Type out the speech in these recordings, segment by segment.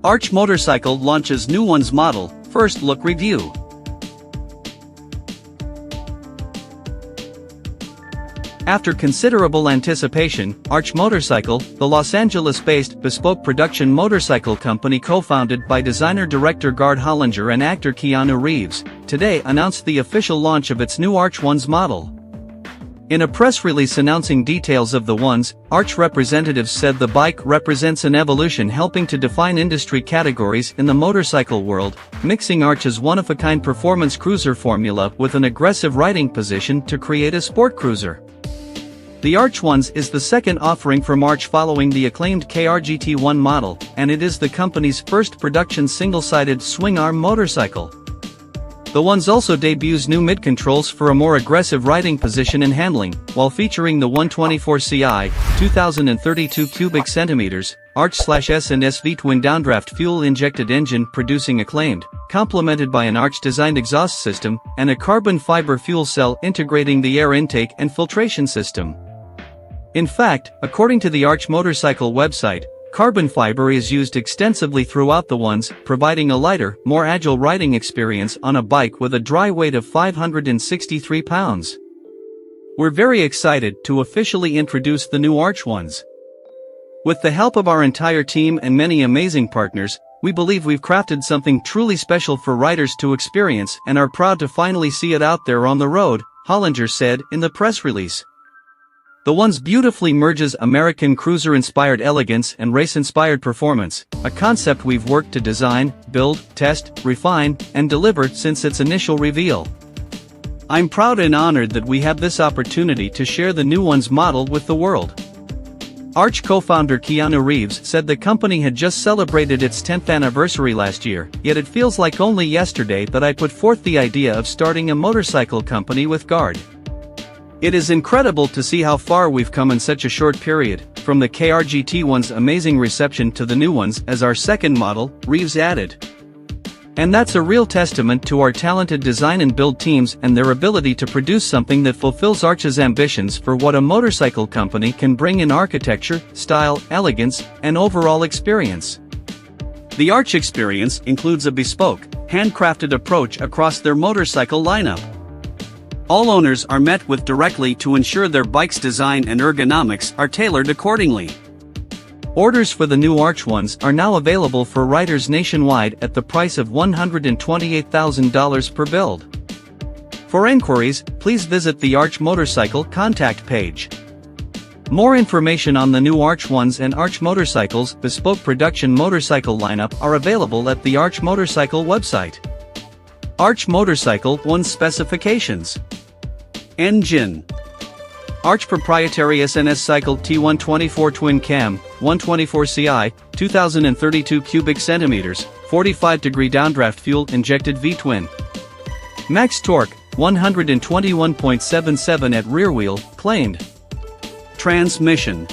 ARÇH Motorcycle launches new ones model, first look review. After considerable anticipation, ARÇH Motorcycle, the Los Angeles-based bespoke production motorcycle company co-founded by designer-director Gard Hollinger and actor Keanu Reeves, today announced the official launch of its new ARÇH Ones model. In a press release announcing details of the Ones, ARÇH representatives said the bike represents an evolution helping to define industry categories in the motorcycle world, mixing ARÇH's one-of-a-kind performance cruiser formula with an aggressive riding position to create a sport cruiser. The ARÇH Ones is the second offering from ARÇH following the acclaimed KRGT1 model, and it is the company's first production single-sided swing-arm motorcycle. The Ones also debuts new mid-controls for a more aggressive riding position and handling, while featuring the 124 CI, 2032 cubic centimeters, ARÇH/S&S V-twin downdraft fuel-injected engine producing acclaimed, complemented by an ARÇH-designed exhaust system, and a carbon fiber fuel cell integrating the air intake and filtration system. In fact, according to the ARÇH Motorcycle website, carbon fiber is used extensively throughout the Ones, providing a lighter, more agile riding experience on a bike with a dry weight of 563 pounds. We're very excited to officially introduce the new ARÇH Ones. With the help of our entire team and many amazing partners, we believe we've crafted something truly special for riders to experience and are proud to finally see it out there on the road, Hollinger said in the press release. The Ones beautifully merges American cruiser-inspired elegance and race-inspired performance, a concept we've worked to design, build, test, refine, and deliver since its initial reveal. I'm proud and honored that we have this opportunity to share the new Ones model with the world. ARÇH co-founder Keanu Reeves said the company had just celebrated its 10th anniversary last year, yet it feels like only yesterday that I put forth the idea of starting a motorcycle company with Gard. It is incredible to see how far we've come in such a short period, from the KRGT1's amazing reception to the new Ones as our second model, Reeves added. And that's a real testament to our talented design and build teams and their ability to produce something that fulfills ARÇH's ambitions for what a motorcycle company can bring in architecture, style, elegance, and overall experience. The ARÇH experience includes a bespoke, handcrafted approach across their motorcycle lineup. All owners are met with directly to ensure their bike's design and ergonomics are tailored accordingly. Orders for the new ARÇH Ones are now available for riders nationwide at the price of $128,000 per build. For inquiries, please visit the ARÇH Motorcycle contact page. More information on the new ARÇH Ones and ARÇH Motorcycle's bespoke production motorcycle lineup are available at the ARÇH Motorcycle website. ARÇH Motorcycle Ones specifications. Engine. ARÇH Proprietary S&S Cycle T124 Twin Cam, 124 CI, 2032 cubic centimeters, 45-degree downdraft fuel-injected V-twin. Max torque, 121.77 at rear wheel, claimed. Transmission.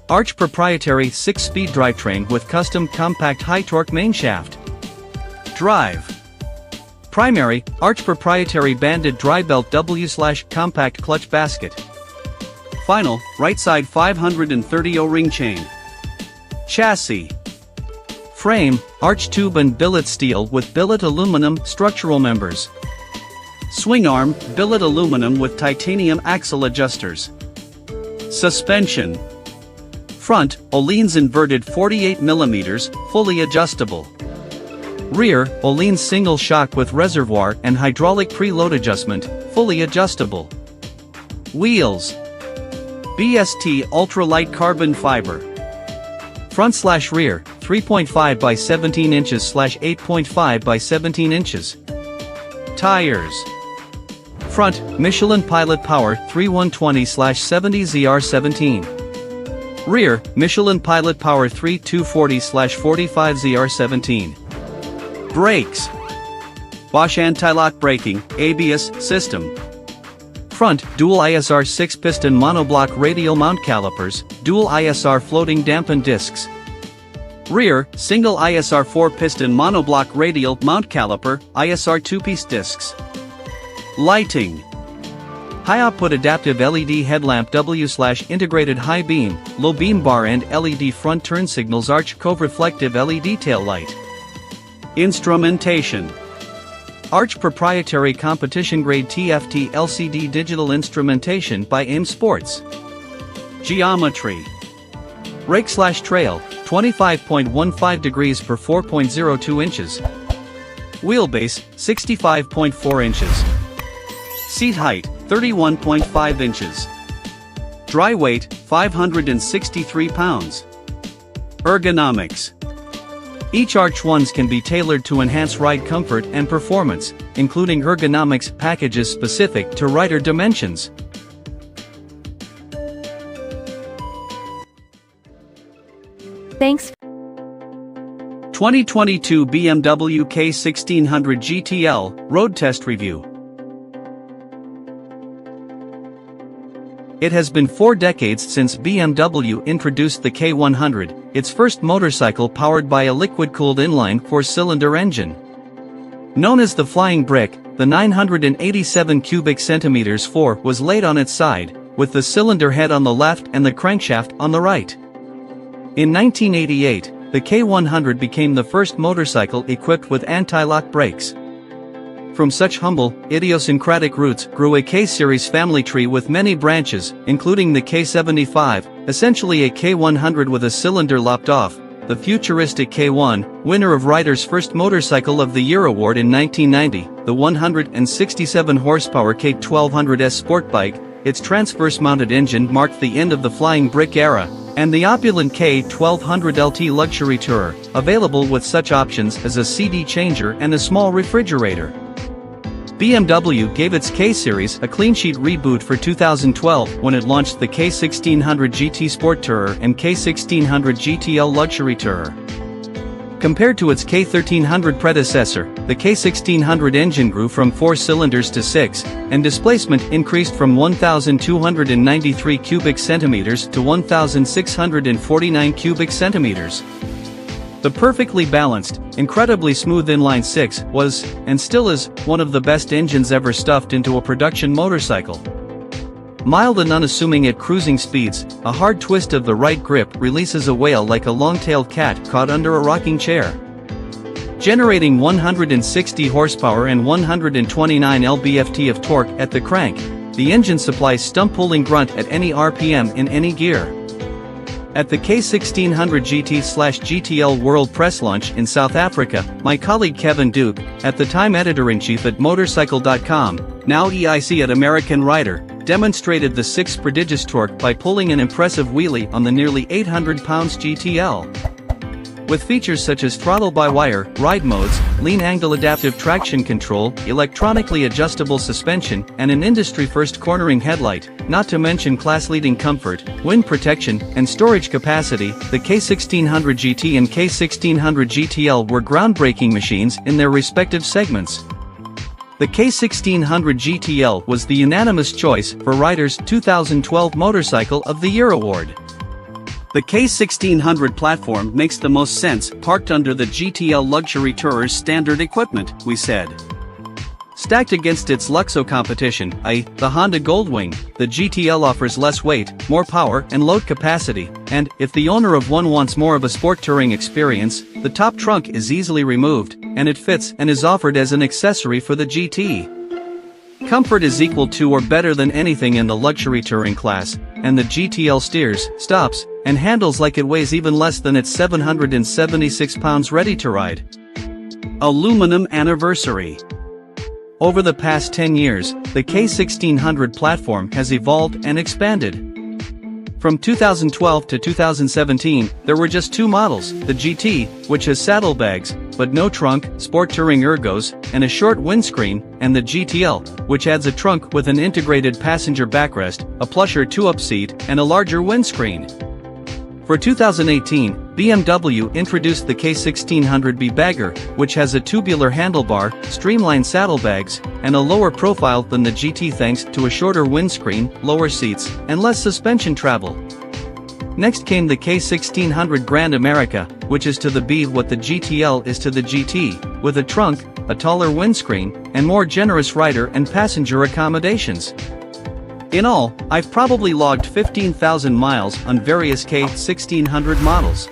ARÇH Proprietary Six-speed drivetrain with custom compact high-torque mainshaft. Drive. Primary, ARÇH proprietary banded dry belt W/compact clutch basket. Final, right side 530 O-ring chain. Chassis. Frame, ARÇH tube and billet steel with billet aluminum structural members. Swing arm, billet aluminum with titanium axle adjusters. Suspension. Front, Öhlins inverted 48mm, fully adjustable. Rear, Öhlins single shock with reservoir and hydraulic preload adjustment, fully adjustable. Wheels. BST ultralight carbon fiber. Front/rear, 3.5 by 17 inches/8.5 by 17 inches. Tires. Front, Michelin Pilot Power 3120/70 ZR17. Rear, Michelin Pilot Power 3240/45 ZR17. Brakes. Bosch anti-lock braking, ABS system. Front, dual ISR 6-piston monoblock radial mount calipers, dual ISR floating dampened discs. Rear, single ISR 4-piston monoblock radial mount caliper, ISR 2-piece discs. Lighting. High-output adaptive LED headlamp W/integrated high beam, low beam bar and LED front turn signals ARÇH reflective LED tail light. Instrumentation. ARÇH proprietary competition-grade TFT LCD digital instrumentation by AIM Sports. Geometry. Rake/trail, 25.15 degrees per 4.02 inches. Wheelbase, 65.4 inches. Seat height, 31.5 inches. Dry weight, 563 pounds. Ergonomics. Each ARÇH ones can be tailored to enhance ride comfort and performance, including ergonomics packages specific to rider dimensions. Thanks. 2022 BMW K1600 GTL Road Test Review. It has been 4 decades since BMW introduced the K100, its first motorcycle powered by a liquid-cooled inline 4-cylinder engine. Known as the Flying Brick, the 987 cubic centimeters 4 was laid on its side, with the cylinder head on the left and the crankshaft on the right. In 1988, the K100 became the first motorcycle equipped with anti-lock brakes. From such humble, idiosyncratic roots grew a K-series family tree with many branches, including the K75, essentially a K100 with a cylinder lopped off, the futuristic K1, winner of Rider's First Motorcycle of the Year award in 1990, the 167 horsepower K1200S sport bike, its transverse-mounted engine marked the end of the Flying Brick era, and the opulent K1200LT luxury tourer, available with such options as a CD changer and a small refrigerator. BMW gave its K-Series a clean-sheet reboot for 2012 when it launched the K1600 GT Sport Tourer and K1600 GTL Luxury Tourer. Compared to its K1300 predecessor, the K1600 engine grew from 4 cylinders to 6, and displacement increased from 1,293 cubic centimeters to 1,649 cubic centimeters. The perfectly balanced, incredibly smooth inline 6 was, and still is, one of the best engines ever stuffed into a production motorcycle. Mild and unassuming at cruising speeds, a hard twist of the right grip releases a whale like a long-tailed cat caught under a rocking chair. Generating 160 horsepower and 129 lb-ft of torque at the crank, the engine supplies stump-pulling grunt at any RPM in any gear. At the K1600 GT/GTL World Press Launch in South Africa, my colleague Kevin Duke, at the time editor-in-chief at motorcycle.com, now EIC at American Rider, demonstrated the 6 prodigious torque by pulling an impressive wheelie on the nearly 800 pounds GTL. With features such as throttle-by-wire, ride modes, lean-angle adaptive traction control, electronically adjustable suspension, and an industry-first cornering headlight, not to mention class-leading comfort, wind protection, and storage capacity, the K1600 GT and K1600 GTL were groundbreaking machines in their respective segments. The K1600 GTL was the unanimous choice for Rider's 2012 Motorcycle of the Year award. The K1600 platform makes the most sense parked under the GTL luxury tourer's standard equipment, we said. Stacked against its Luxo competition, the Honda Goldwing, the GTL offers less weight, more power and load capacity, and, if the owner of one wants more of a sport touring experience, the top trunk is easily removed, and it fits and is offered as an accessory for the GT. Comfort is equal to or better than anything in the luxury touring class, and the GTL steers, stops, and handles like it weighs even less than its 776 pounds ready to ride. Aluminum anniversary. Over the past 10 years, the K1600 platform has evolved and expanded. From 2012 to 2017, there were just 2 models, the GT, which has saddlebags, but no trunk, sport touring ergos, and a short windscreen, and the GTL, which adds a trunk with an integrated passenger backrest, a plusher 2-up seat, and a larger windscreen. For 2018, BMW introduced the K1600B Bagger, which has a tubular handlebar, streamlined saddlebags, and a lower profile than the GT thanks to a shorter windscreen, lower seats, and less suspension travel. Next came the K1600 Grand America, which is to the B what the GTL is to the GT, with a trunk, a taller windscreen, and more generous rider and passenger accommodations. In all, I've probably logged 15,000 miles on various K1600 models.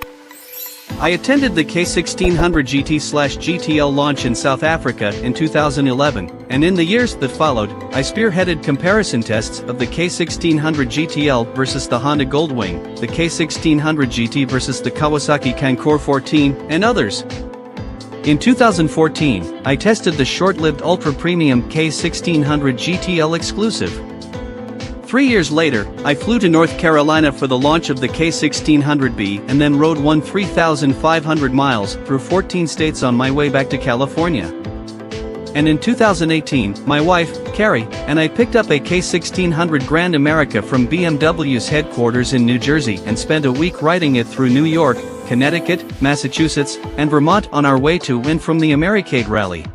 I attended the K1600 GT/GTL launch in South Africa in 2011, and in the years that followed, I spearheaded comparison tests of the K1600 GTL versus the Honda Goldwing, the K1600 GT versus the Kawasaki Kankor 14, and others. In 2014, I tested the short-lived ultra-premium K1600 GTL exclusive. 3 years later, I flew to North Carolina for the launch of the K1600B and then rode 3,500 miles through 14 states on my way back to California. And in 2018, my wife, Carrie, and I picked up a K1600 Grand America from BMW's headquarters in New Jersey and spent a week riding it through New York, Connecticut, Massachusetts, and Vermont on our way to and from the Americade Rally.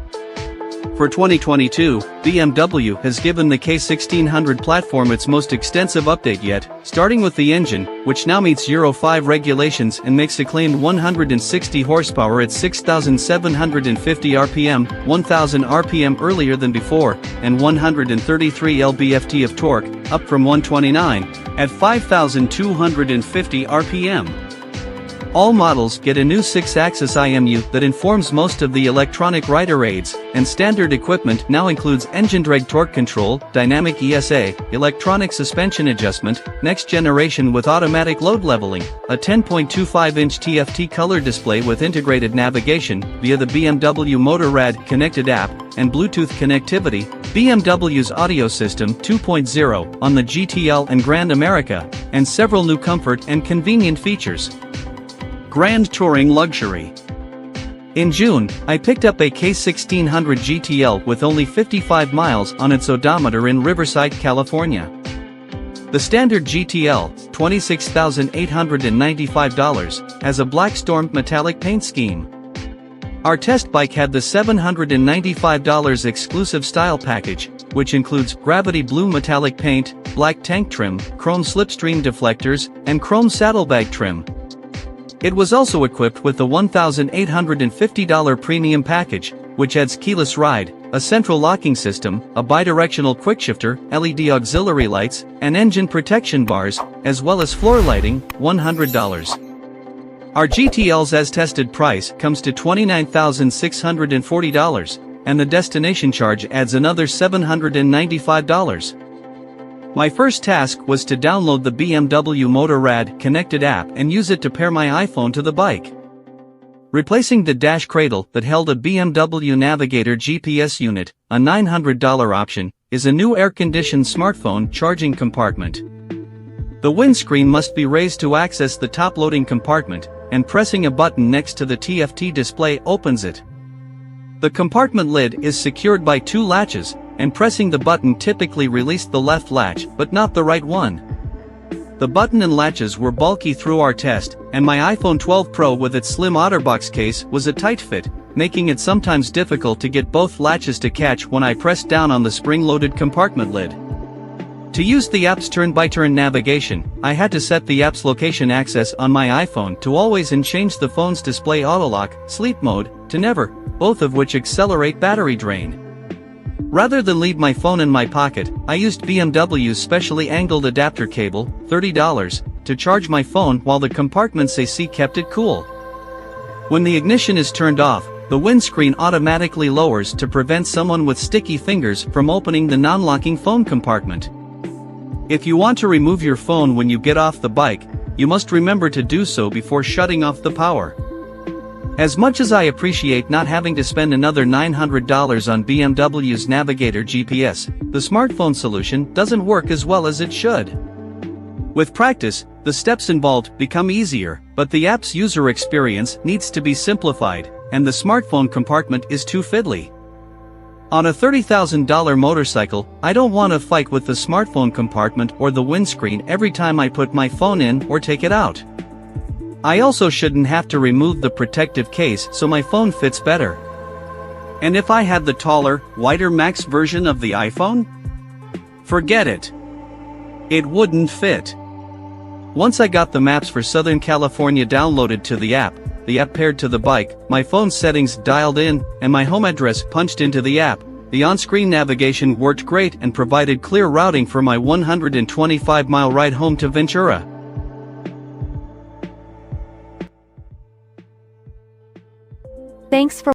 For 2022, BMW has given the K1600 platform its most extensive update yet, starting with the engine, which now meets Euro 5 regulations and makes a claimed 160 horsepower at 6,750 RPM, 1,000 RPM earlier than before, and 133 lb-ft of torque, up from 129, at 5,250 RPM. All models get a new 6-axis IMU that informs most of the electronic rider aids, and standard equipment now includes engine drag torque control, dynamic ESA, electronic suspension adjustment, next generation with automatic load leveling, a 10.25-inch TFT color display with integrated navigation via the BMW Motorrad connected app, and Bluetooth connectivity, BMW's audio system 2.0 on the GTL and Grand America, and several new comfort and convenient features. Grand Touring Luxury. In June, I picked up a K1600 GTL with only 55 miles on its odometer in Riverside, California. The standard GTL, $26,895, has a black storm metallic paint scheme. Our test bike had the $795 exclusive style package, which includes gravity blue metallic paint, black tank trim, chrome slipstream deflectors, and chrome saddlebag trim. It was also equipped with the $1,850 premium package, which adds keyless ride, a central locking system, a bidirectional quickshifter, LED auxiliary lights, and engine protection bars, as well as floor lighting, $100. Our GTL's as-tested price comes to $29,640, and the destination charge adds another $795. My first task was to download the BMW Motorrad connected app and use it to pair my iPhone to the bike. Replacing the dash cradle that held a BMW Navigator GPS unit, a $900 option, is a new air-conditioned smartphone charging compartment. The windscreen must be raised to access the top loading compartment, and pressing a button next to the TFT display opens it. The compartment lid is secured by 2 latches, and pressing the button typically released the left latch but not the right one. The button and latches were bulky through our test, and my iPhone 12 Pro with its slim OtterBox case was a tight fit, making it sometimes difficult to get both latches to catch when I pressed down on the spring-loaded compartment lid. To use the app's turn-by-turn navigation, I had to set the app's location access on my iPhone to always and change the phone's display auto-lock, sleep mode, to never, both of which accelerate battery drain. Rather than leave my phone in my pocket, I used BMW's specially angled adapter cable, $30, to charge my phone while the compartment's AC kept it cool. When the ignition is turned off, the windscreen automatically lowers to prevent someone with sticky fingers from opening the non-locking phone compartment. If you want to remove your phone when you get off the bike, you must remember to do so before shutting off the power. As much as I appreciate not having to spend another $900 on BMW's Navigator GPS, the smartphone solution doesn't work as well as it should. With practice, the steps involved become easier, but the app's user experience needs to be simplified, and the smartphone compartment is too fiddly. On a $30,000 motorcycle, I don't want to fight with the smartphone compartment or the windscreen every time I put my phone in or take it out. I also shouldn't have to remove the protective case so my phone fits better. And if I had the taller, wider Max version of the iPhone? Forget it. It wouldn't fit. Once I got the maps for Southern California downloaded to the app paired to the bike, my phone settings dialed in, and my home address punched into the app, The on-screen navigation worked great and provided clear routing for my 125-mile ride home to Ventura. Thanks for